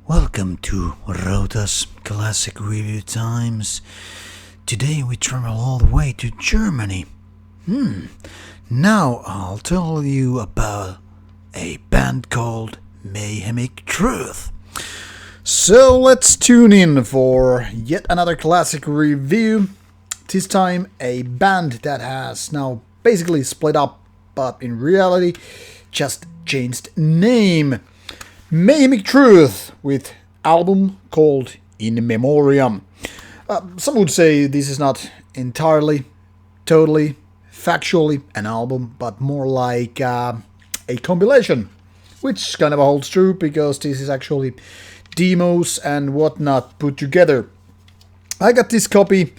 Welcome to Rauta's Classic Review Times. Today we travel all the way to Germany. Now I'll tell you about a band called Mayhemic Truth. So let's tune in for yet another classic review. This time a band that has now basically split up, but in reality just changed name. Mayhemic Truth with album called In Memoriam. Some would say this is not entirely, totally, factually an album, but more like a compilation, which kind of holds true because this is actually demos and whatnot put together. I got this copy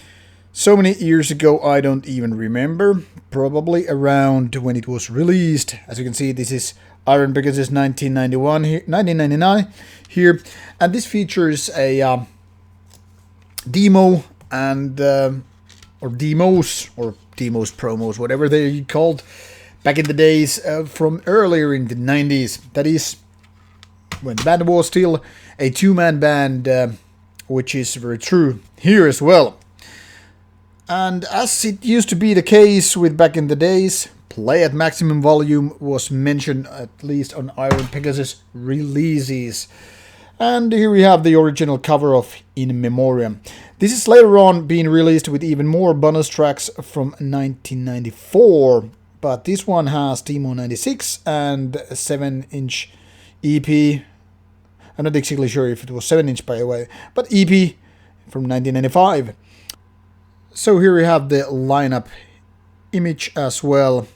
so many years ago I don't even remember, probably around when it was released. As you can see, this is Iron Pegasus 1999 here, and this features a demo and or demos promos, whatever they called back in the days from earlier in the 90s. That is when the band was still a two-man band, which is very true here as well. And as it used to be the case with back in the days, play at maximum volume was mentioned at least on Iron Pegasus releases. And here we have the original cover of In Memoriam. This is later on being released with even more bonus tracks from 1994. But this one has Demo 96 and a 7-inch EP. I'm not exactly sure if it was 7-inch by the way, but EP from 1995. So here we have the lineup image as well.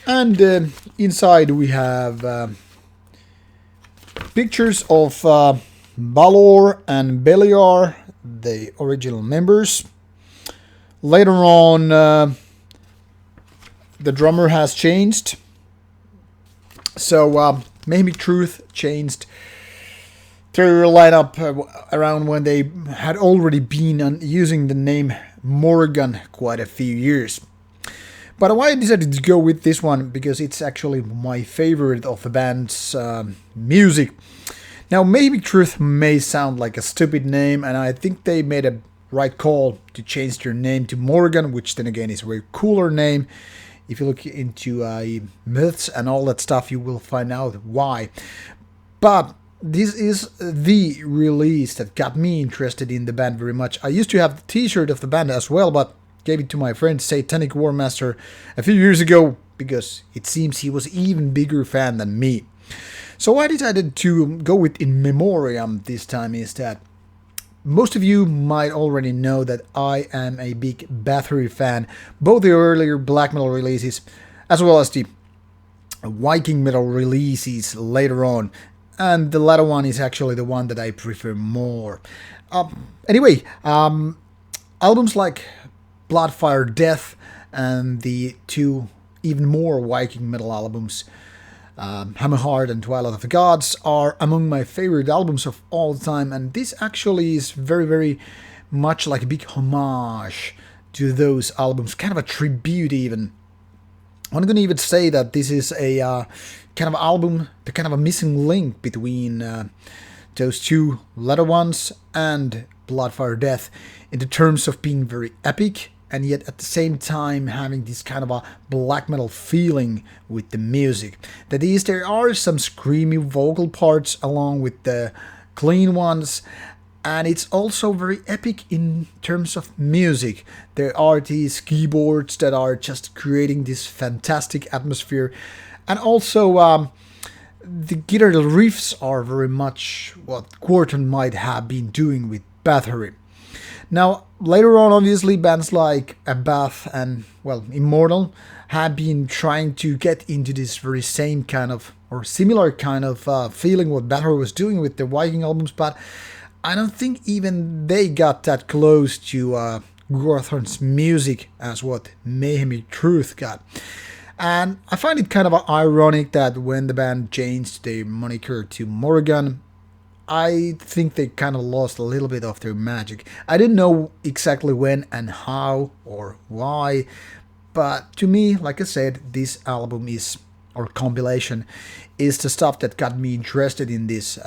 And inside we have pictures of Balor and Beliar, the original members. Later on, the drummer has changed. So Mayhemic Truth changed their lineup around when they had already been using the name Morrigan quite a few years. But why I decided to go with this one, because it's actually my favorite of the band's music. Now, Mayhemic Truth may sound like a stupid name, and I think they made a right call to change their name to Morrigan, which then again is a very cooler name. If you look into myths and all that stuff, you will find out why. But this is the release that got me interested in the band very much. I used to have the t-shirt of the band as well, but gave it to my friend Satanic Warmaster a few years ago because it seems he was even bigger fan than me. So I decided to go with In Memoriam this time is that most of you might already know that I am a big Bathory fan, both the earlier black metal releases as well as the Viking metal releases later on. And the latter one is actually the one that I prefer more. Anyway, albums like Bloodfire Death and the two even more Viking metal albums, Hammerheart and Twilight of the Gods, are among my favorite albums of all time, and this actually is very, very much like a big homage to those albums, kind of a tribute even. I'm going to even say that this is a kind of album, the kind of a missing link between those two latter ones and Bloodfire Death in the terms of being very epic and yet at the same time having this kind of a black metal feeling with the music. That is, there are some screamy vocal parts along with the clean ones, and it's also very epic in terms of music. There are these keyboards that are just creating this fantastic atmosphere, and also the guitar riffs are very much what Quarton might have been doing with Bathory. Now, later on, obviously, bands like Abath and, well, Immortal have been trying to get into this very same kind of, or similar kind of feeling what Bathory was doing with the Viking albums, but I don't think even they got that close to Gorthorn's music as what Mayhemic Truth got. And I find it kind of ironic that when the band changed their moniker to Morrigan, I think they kind of lost a little bit of their magic. I didn't know exactly when and how or why, but to me, like I said, this album is, or compilation, is the stuff that got me interested in this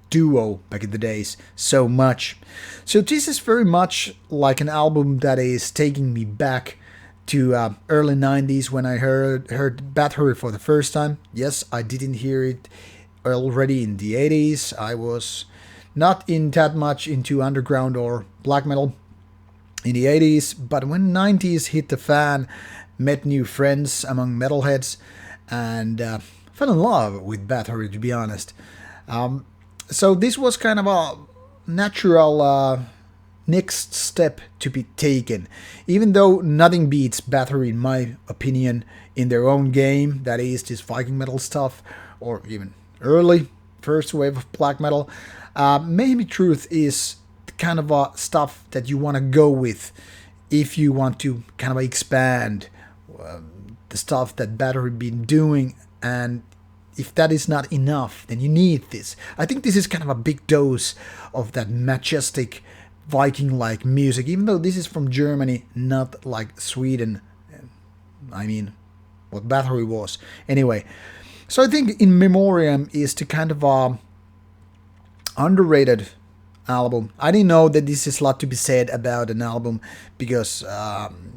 duo back in the days so much. So this is very much like an album that is taking me back to early 90s when I heard Battery for the first time. Yes, I didn't hear it already in the 80s. I was not in that much into underground or black metal in the 80s, but when 90s hit the fan, met new friends among metalheads, and fell in love with Battery, to be honest. So this was kind of a natural next step to be taken, even though nothing beats Battery, in my opinion, in their own game, that is this Viking metal stuff, or even early first wave of black metal. Mayhemic Truth is kind of stuff that you want to go with if you want to kind of expand the stuff that Battery been doing, and if that is not enough, then you need this. I think this is kind of a big dose of that majestic Viking-like music, even though this is from Germany, not like Sweden. I mean, what Battery was. Anyway, so I think In Memoriam is the kind of underrated album. I didn't know that this is a lot to be said about an album, because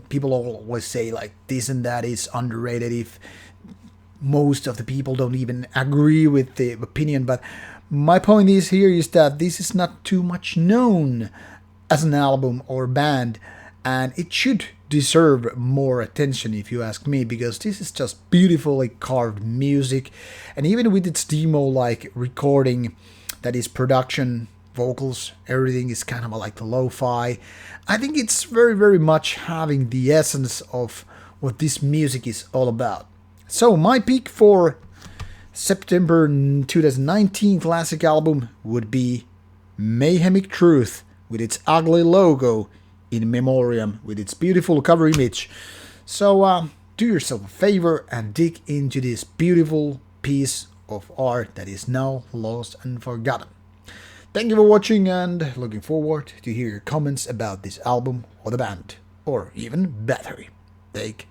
people always say like this and that is underrated if most of the people don't even agree with the opinion. But my point is here is that this is not too much known as an album or band, and it should deserve more attention if you ask me, because this is just beautifully carved music, and even with its demo-like recording, that is production, vocals, everything is kind of like the lo-fi. I think it's very, very much having the essence of what this music is all about. So my pick for September 2019 classic album would be Mayhemic Truth, with its ugly logo, In Memoriam, with its beautiful cover image. So do yourself a favor and dig into this beautiful piece of art that is now lost and forgotten. Thank you for watching, and looking forward to hear your comments about this album or the band, or even Battery. Take